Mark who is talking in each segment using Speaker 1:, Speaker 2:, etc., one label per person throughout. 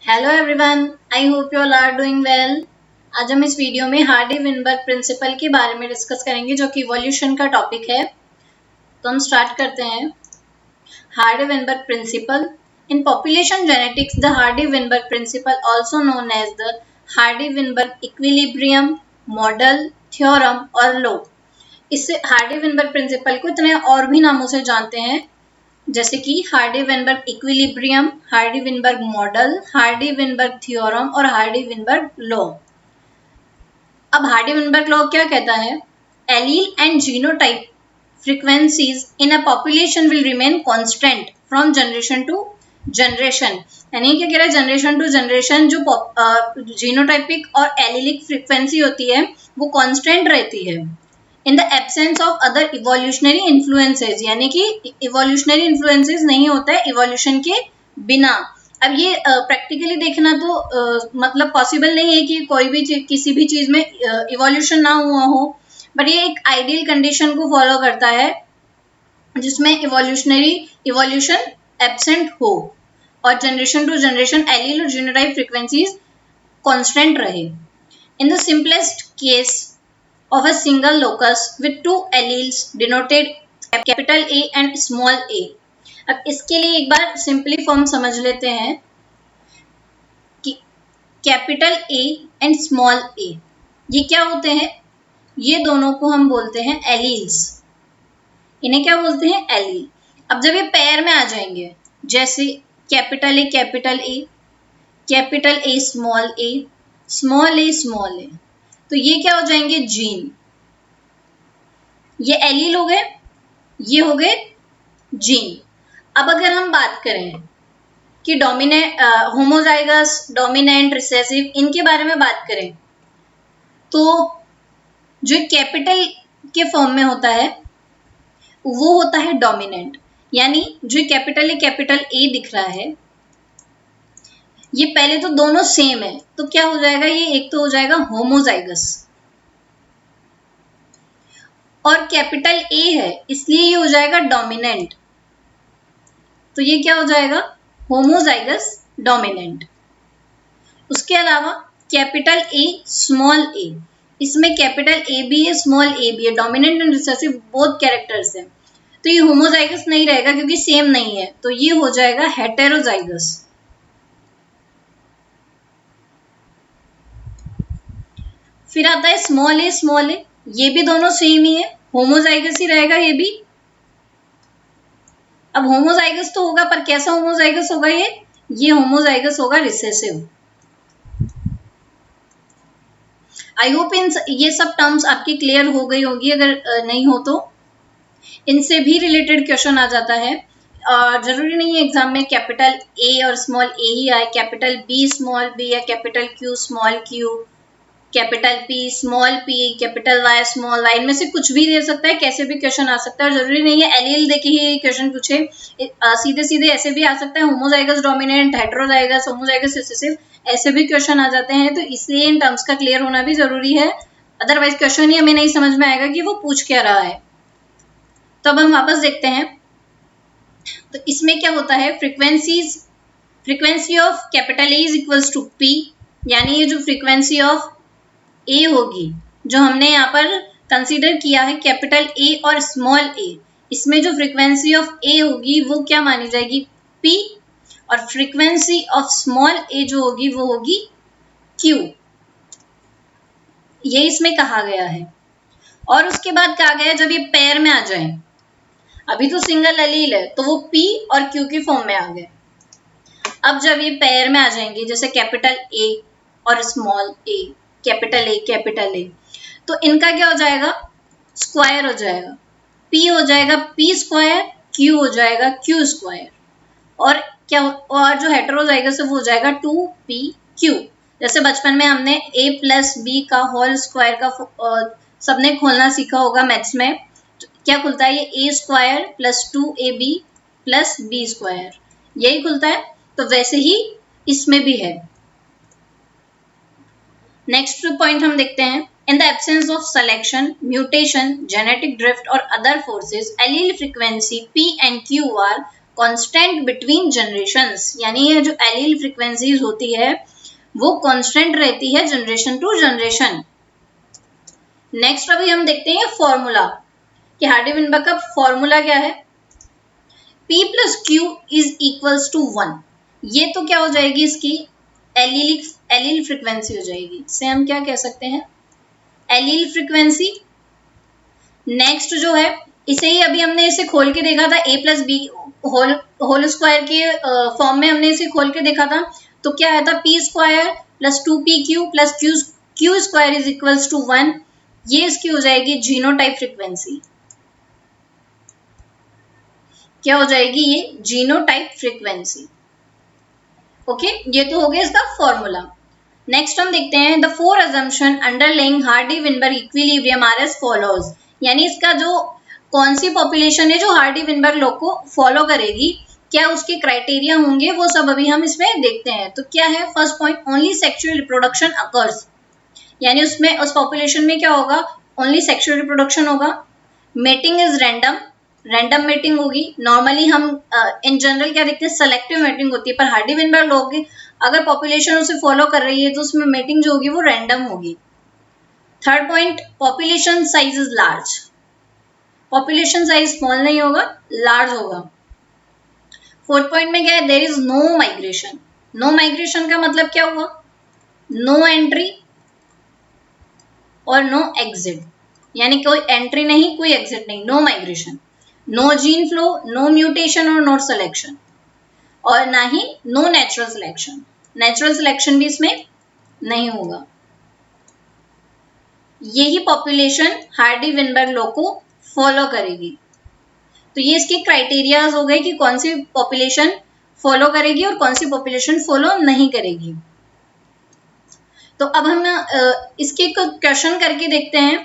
Speaker 1: Hello everyone, I hope you all are doing well. आज हम इस वीडियो में हार्डी विनबर्ग प्रिंसिपल के बारे में डिस्कस करेंगे जो कि इवोल्यूशन का टॉपिक है। तो हम स्टार्ट करते हैं। Hardy Weinberg principle in population genetics, the Hardy Weinberg principle also known as the Hardy Weinberg equilibrium model, theorem और लॉ। इससे हार्डी विनबर्ग प्रिंसिपल को इतने और भी नामों से जानते हैं, जैसे कि Hardy Weinberg equilibrium, Hardy Weinberg model, Hardy Weinberg theorem और हार्डी विनबर्ग लॉ। अब हार्डी विनबर्ग लॉ क्या कहता है? Allele and genotype frequencies in a population will remain constant from generation to generation. यानी क्या कह रहा है? जनरेशन टू जनरेशन जो जीनोटाइपिक और एलिलिक फ्रीक्वेंसी होती है वो कांस्टेंट रहती है in the absence of other evolutionary influences. यानी कि इवोल्यूशनरी इन्फ्लुएंसेस नहीं होता है इवोल्यूशन के बिना। अब ये प्रैक्टिकली देखना तो मतलब पॉसिबल नहीं है कि कोई भी किसी भी चीज में इवोल्यूशन ना हुआ हो, बट ये एक आइडियल कंडीशन को फॉलो करता है जिसमें इवोल्यूशन एब्सेंट हो और जनरेशन टू जनरेशन एलील और जीनोटाइप फ्रीक्वेंसीज कांस्टेंट रहे। In the simplest case of a single locus with two alleles denoted capital A and small a। अब इसके लिए एक बार सिंपली फॉर्म समझ लेते हैं कि capital A and small a ये क्या होते हैं? ये दोनों को हम बोलते हैं एलील्स। इन्हें क्या बोलते हैं? एलील। अब जब ये पेयर में आ जाएंगे, जैसे capital A capital A, capital A small a, small a small a, तो ये क्या हो जाएंगे? जीन। ये एलील हो गए, ये हो गए जीन। अब अगर हम बात करें कि डोमिनेंट, होमोजाइगस, डोमिनेंट, रिसेसिव, इनके बारे में बात करें तो जो कैपिटल के फॉर्म में होता है वो होता है डोमिनेंट। यानी जो कैपिटल ए दिख रहा है ये पहले तो दोनों सेम है, तो क्या हो जाएगा? ये एक तो हो जाएगा होमोजाइगस, और कैपिटल ए है इसलिए ये हो जाएगा डोमिनेंट, तो ये क्या हो जाएगा? Homozygous dominant. उसके अलावा कैपिटल ए स्मॉल ए, इसमें कैपिटल ए भी है स्मॉल ए भी है, dominant and recessive both characters है, तो ये होमोजाइगस नहीं रहेगा क्योंकि सेम नहीं है, तो ये हो जाएगा हेटेरोजाइगस। फिर आता है स्मॉल ए, ये भी दोनों सेम ही है, होमोजाइगस ही रहेगा ये भी। अब होमोजाइगस तो होगा, पर कैसा होमोजाइगस होगा? ये होमोजाइगस होगा रिसेसिव। आई होप इन ये सब टर्म्स आपकी क्लियर हो गई होगी, अगर नहीं हो तो इनसे भी रिलेटेड क्वेश्चन आ जाता है। जरूरी नहीं है एग्जाम में कैपिटल ए और स्मॉल ए ही आए, कैपिटल बी स्मॉल बी या capital Q small Q, capital P small P, capital Y small Y, इनमें से कुछ भी दे सकता है, कैसे भी क्वेश्चन आ सकता है। और जरूरी नहीं है एलील देके ही क्वेश्चन पूछे, सीधे सीधे ऐसे भी आ सकता है, homozygous dominant, heterozygous, homozygous recessive, ऐसे भी क्वेश्चन आ जाते हैं। तो इसलिए इन टर्म्स का क्लियर होना भी जरूरी है, अदरवाइज क्वेश्चन ही हमें नहीं समझ में आएगा कि वो पूछ क्या रहा है। तो अब हम वापस देखते हैं, तो इसमें क्या होता है? Frequency of capital A is equals to P, यानी ये जो फ्रीक्वेंसी ऑफ ए होगी जो हमने यहाँ पर कंसीडर किया है कैपिटल ए और स्मॉल ए, इसमें जो फ्रीक्वेंसी ऑफ ए होगी वो क्या मानी जाएगी? पी, और फ्रीक्वेंसी ऑफ स्मॉल ए जो होगी वो होगी क्यू। ये इसमें कहा गया है। और उसके बाद कहा गया है जब ये पेयर में आ जाए, अभी तो सिंगल एलील है तो वो पी और क्यू की फॉर्म में आ गए। अब जब ये पेयर में आ जाएंगे, जैसे कैपिटल ए और स्मॉल ए, कैपिटल ए, तो इनका क्या हो जाएगा? स्क्वायर हो जाएगा। पी हो जाएगा पी स्क्वायर, क्यू हो जाएगा क्यू स्क्वायर, और क्या, और जो हेटेरोजाइगस है वो हो जाएगा 2pq। जैसे बचपन में हमने a प्लस बी का होल स्क्वायर का सबने खोलना सीखा होगा मैथ्स में, तो क्या खुलता है? ये a square plus 2ab plus B square, यही खुलता है। तो वैसे ही इसमें भी है। नेक्स्ट पॉइंट हम देखते हैं, in the absence of selection, mutation, genetic drift और other forces, allele frequency p and q are constant between generations, यानी ये जो एलील फ्रीक्वेंसीज होती है वो कांस्टेंट रहती है जनरेशन टू जनरेशन। नेक्स्ट अभी हम देखते हैं फॉर्मूला कि हार्डी-विनबर्ग का फॉर्मूला क्या है। P plus Q is equals to 1। ये तो क्या हो जाएगी, इसकी एलील फ्रीक्वेंसी हो जाएगी। इसे हम क्या कह सकते हैं, एलील फ्रीक्वेंसी। नेक्स्ट जो है, इसे ही अभी हमने इसे खोल के देखा था, a plus B whole square के फॉर्म में हमने इसे खोल के देखा था। तो क्या आया था, P square plus 2pq plus Q square is equals to 1। ये इसकी हो जाएगी जीनोटाइप फ्रीक्वेंसी। क्या हो जाएगी, ये जीनोटाइप फ्रीक्वेंसी। ओके, ये तो हो गया इसका फॉर्मूला। नेक्स्ट हम देखते हैं the four assumption underlying Hardy Weinberg equilibrium are as follows. यानी इसका जो कौन सी पॉपुलेशन है जो हार्डी-विनबर्ग लॉ को फॉलो करेगी, क्या उसके क्राइटेरिया होंगे, वो सब अभी हम इसमें देखते हैं। तो क्या है, first point, only sexual reproduction occurs. यानी उसमें उस पॉपुलेशन में क्या होगा, ओनली सेक्सुअल रिप्रोडक्शन होगा। Mating is random, random mating होगी। नॉर्मली हम इन जनरल क्या देखते हैं, सेलेक्टिव मेटिंग होती है, पर हार्डी-विनबर्ग लॉ की अगर पॉपुलेशन उसे फॉलो कर रही है तो उसमें मेटिंग जो होगी वो रैंडम होगी। Third point, population size is large. Population size small नहीं होगा, लार्ज होगा। फोर्थ पॉइंट में क्या है, there is no migration. No migration का मतलब क्या हुआ, नो एंट्री और नो एग्जिट, यानी कोई एंट्री नहीं कोई एग्जिट नहीं, no migration. No gene flow, no mutation और नो सिलेक्शन, और ना ही no natural selection. Natural selection भी इसमें नहीं होगा। यही पॉपुलेशन हार्डी-विनबर्ग लॉ को फॉलो करेगी। तो ये इसके क्राइटेरियाज हो गए कि कौन सी पॉपुलेशन फॉलो करेगी और कौन सी पॉपुलेशन फॉलो नहीं करेगी। तो अब हम इसके क्वेश्चन करके देखते हैं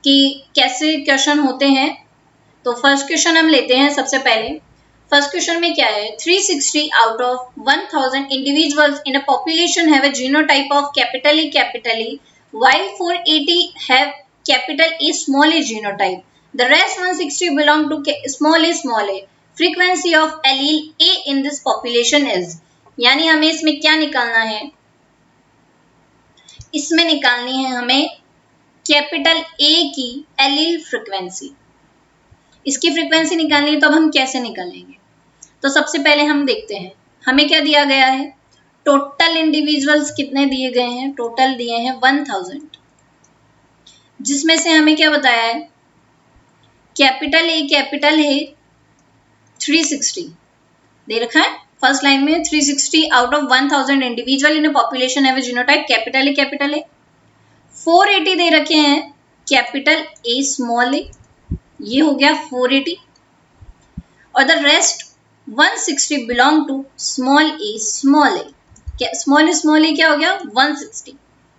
Speaker 1: कि कैसे क्वेश्चन होते हैं। तो फर्स्ट क्वेश्चन हम लेते हैं सबसे पहले। फर्स्ट क्वेश्चन में क्या है, 360 out of 1000 individuals in a population have a genotype of capital E, while 480 have capital A small a genotype. The rest 160 belong to small a. Frequency of allele A in this population is, यानी हमें इसमें क्या निकालना है, इसमें निकालनी है हमें कैपिटल A की एलील फ्रीक्वेंसी। इसकी फ्रीक्वेंसी निकालनी है, तो अब हम कैसे निकालेंगे। तो सबसे पहले हम देखते हैं हमें क्या दिया गया है, टोटल इंडिविजुअल्स कितने दिए गए हैं, टोटल दिए हैं 1000, जिसमें से हमें क्या बताया है, कैपिटल है 360 दे रखा है। फर्स्ट लाइन में 360 out of 1000 individual in a population have a genotype capital A. 480 दे रखे हैं कैपिटल ए स्मॉल ए, ये हो गया 480, और the rest 160 belong to small a. Small a क्या हो गया, 160।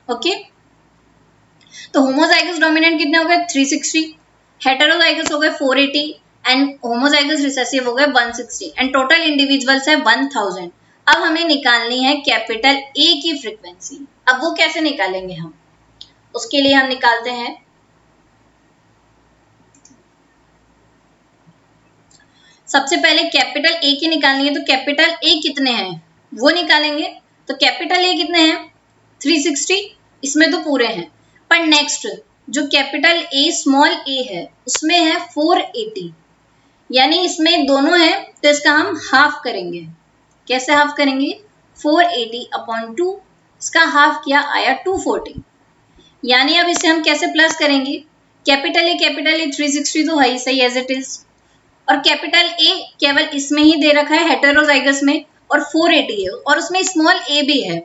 Speaker 1: ओके, तो होमोजाइगस डोमिनेंट कितने हो गए, 360, हेटेरोजाइगस हो गए 480 एंड होमोजाइगस रिसेसिव हो गए 160 एंड टोटल इंडिविजुअल्स है 1000। अब हमें निकालनी है कैपिटल ए की फ्रीक्वेंसी। अब वो कैसे निकालेंगे हम, उसके लिए हम निकालते हैं सबसे पहले कैपिटल ए की निकालनी है। तो कैपिटल ए कितने हैं वो निकालेंगे। तो कैपिटल ए कितने हैं 360, इसमें तो पूरे हैं, पर नेक्स्ट जो कैपिटल ए स्मॉल ए है उसमें है 480, यानी इसमें दोनों है तो इसका हम हाफ करेंगे। कैसे हाफ करेंगे, 480 अपॉन 2, इसका हाफ किया आया 240, यानी अब इसे हम कैसे प्लस करेंगे, कैपिटल ए 360 तो है ही सही एज इट इज, और कैपिटल ए केवल इसमें ही दे रखा है हेटेरोजाइगस में, और 480 है और उसमें स्मॉल ए भी है,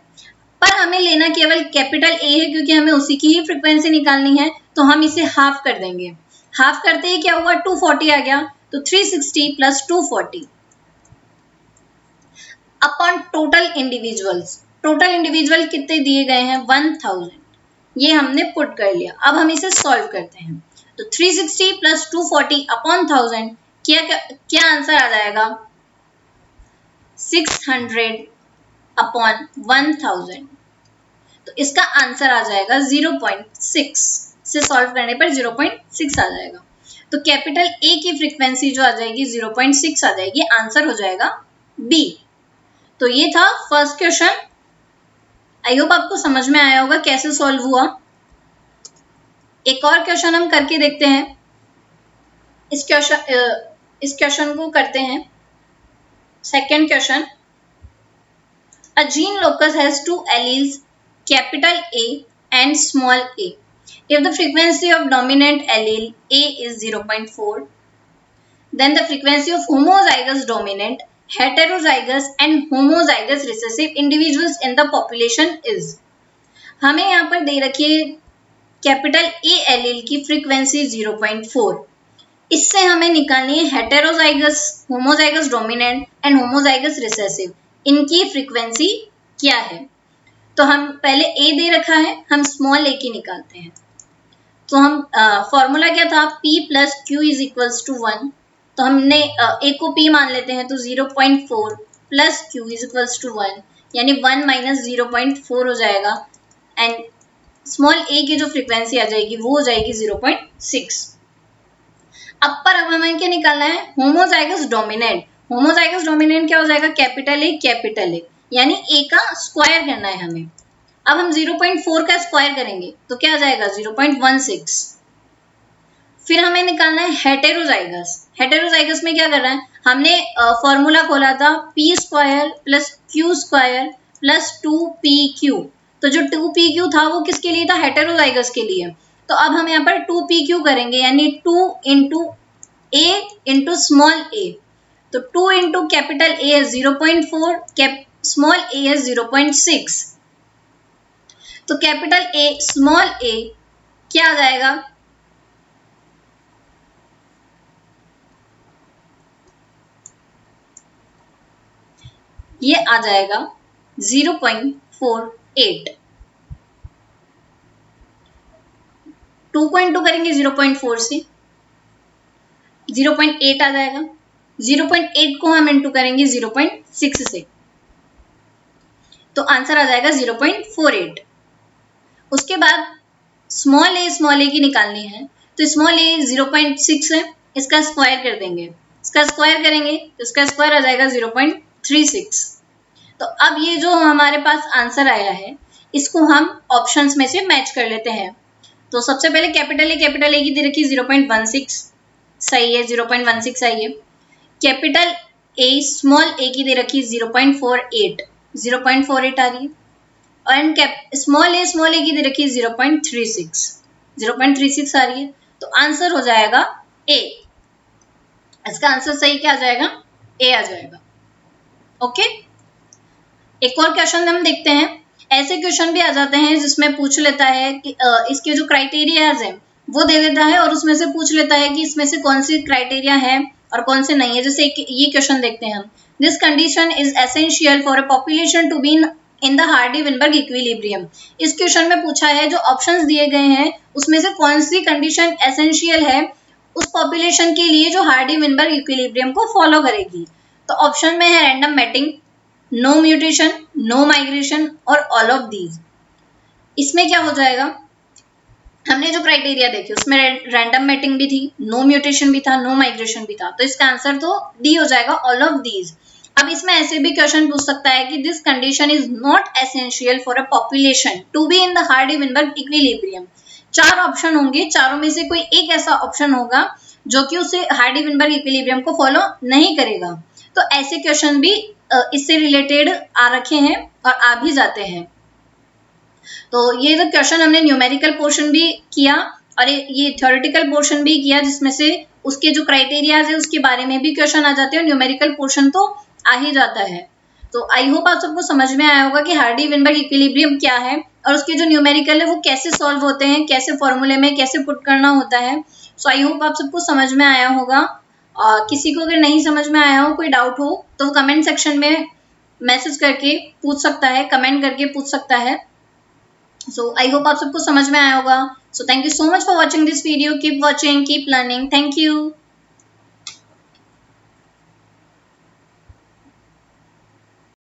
Speaker 1: पर हमें लेना केवल कैपिटल ए है क्योंकि हमें उसी की ही फ्रीक्वेंसी निकालनी है। तो हम इसे हाफ कर देंगे। हाफ करते ही क्या हुआ, 240 आ गया। तो 360 plus 240 upon total individuals. Total individual कितने दिए गए हैं 1000, ये हमने पुट कर लिया। अब हम इसे सॉल्व करते हैं। तो 360 प्लस 240 अपॉन 1000, क्या आंसर आ जाएगा, 600 अपॉन 1000। तो इसका आंसर आ जाएगा 0.6 से सॉल्व करने पर 0.6 आ जाएगा। तो कैपिटल ए की फ्रीक्वेंसी जो आ जाएगी 0.6 आ जाएगी, आंसर हो जाएगा बी। तो ये था फर्स्ट क्वेश्चन। आई होप आपको समझ में आया होगा कैसे सॉल्व हुआ। एक और क्वेश्चन हम करके देखते हैं। इस क्वेश्चन को करते हैं। Second question, a gene locus has two alleles capital A and small a. If the frequency of dominant allele A is 0.4, then the frequency of homozygous dominant, heterozygous and homozygous recessive individuals in the population is. हमें यहाँ पर दे रखी है capital A allele की frequency 0.4। इससे हमें निकालनी है heterozygous, homozygous dominant and homozygous recessive, इनकी फ्रीक्वेंसी क्या है। तो हम पहले ए दे रखा है, हम स्मॉल ए की निकालते हैं। तो हम फॉर्मूला क्या था, P plus Q is equals to 1। तो हमने ए को P मान लेते हैं, तो 0.4 plus Q is equals to 1, यानी 1 माइनस 0.4 हो जाएगा। एंड स्मॉल ए की जो फ्रीक्वेंसी आ जाएगी वो हो जाएगी 0.6। अब हमें क्या निकालना है, होमोजाइगस डोमिनेंट। होमोजाइगस डोमिनेंट क्या हो जाएगा, कैपिटल ए, यानी ए का स्क्वायर करना है हमें। अब हम 0.4 का स्क्वायर करेंगे तो क्या आ जाएगा 0.16। फिर हमें निकालना है हेटेरोजाइगस। हेटेरोजाइगस में क्या करना है, हमने फॉर्मूला खोला था p square plus Q square plus 2pq। तो जो 2pq था वो किसके लिए था, हेटेरोजाइगस के लिए। तो अब हम यहाँ पर 2pq करेंगे, यानी 2 into a into small a। तो 2 इंटू कैपिटल A है 0.4, स्मॉल a है 0.6। तो कैपिटल A स्मॉल a क्या आ जाएगा, ये आ जाएगा 0.48। 2 को इंटू करेंगे 0.4 से, 0.8 आ जाएगा। 0.8 को हम इंटू करेंगे 0.6 से, तो आंसर आ जाएगा 0.48। उसके बाद स्मॉल ए की निकालनी है, तो स्मॉल ए 0.6 है, इसका स्क्वायर कर देंगे। इसका स्क्वायर करेंगे तो इसका स्क्वायर आ जाएगा 0.36। तो अब ये जो हमारे पास आंसर आया है, इसको हम ऑप्शंस में से मैच कर लेते हैं। तो सबसे पहले कैपिटल ए की दे रखी 0.16 सही है, 0.16 सही है। कैपिटल ए स्मॉल ए की दे रखी 0.48, 0.48 आ रही है। एंड स्मॉल ए की दे रखी 0.36, 0.36 आ रही है। तो आंसर हो जाएगा ए। इसका आंसर सही क्या आ जाएगा, ए आ जाएगा। ओके, एक और क्वेश्चन हम देखते हैं। ऐसे क्वेश्चन भी आ जाते हैं जिसमें पूछ लेता है कि इसके जो क्राइटेरियाज हैं वो दे देता है और उसमें से पूछ लेता है कि इसमें से कौन सी क्राइटेरिया है और कौन से नहीं है। जैसे ये क्वेश्चन देखते हैं हम, this condition is essential for a population to be in the Hardy Weinberg equilibrium. इस क्वेश्चन में पूछा है जो ऑप्शंस दिए गए हैं उसमें से कौन सी कंडीशन एसेंशियल है उस पॉपुलेशन के लिए जो हार्डी-विनबर्ग इक्विलिब्रियम को फॉलो करेगी। तो ऑप्शन में है random mating, no mutation, no migration और ऑल ऑफ दीज। इसमें क्या हो जाएगा, हमने जो क्राइटेरिया देखे उसमें रैंडम मैटिंग भी थी, नो म्यूटेशन भी था, नो माइग्रेशन भी था। तो इसका आंसर तो डी हो जाएगा, ऑल ऑफ दीज। अब इसमें ऐसे भी क्वेश्चन पूछ सकता है कि this condition is not essential for a population to be in the Hardy Weinberg equilibrium. 4 option होंगे, चारों में से कोई एक ऐसा ऑप्शन होगा जो कि उसे हार्डी-विनबर्ग इक्विलिब्रियम को फॉलो नहीं करेगा। तो ऐसे क्वेश्चन भी इससे रिलेटेड आ रखे हैं और आ भी जाते हैं। तो ये जो क्वेश्चन हमने न्यूमेरिकल पोर्शन भी किया और ये थ्योरेटिकल पोर्शन भी किया, जिसमें से उसके जो क्राइटेरियाज है उसके बारे में भी क्वेश्चन आ जाते हैं और न्यूमेरिकल पोर्शन तो आ ही जाता है। तो आई होप आप सबको समझ में आया होगा कि हार्डी-विनबर्ग इक्विलिब्रियम क्या है और उसके जो न्यूमेरिकल है वो कैसे सॉल्व होते हैं, कैसे फॉर्मूले में कैसे पुट करना होता है। सो आई होप आप सबको समझ में आया होगा। किसी को अगर नहीं समझ में आया हो, कोई डाउट हो, तो वो कमेंट सेक्शन में मैसेज करके पूछ सकता है, कमेंट करके पूछ सकता है। So I hope आप सबको समझ में आया होगा। So thank you so much for watching this video. Keep watching, keep learning. Thank you.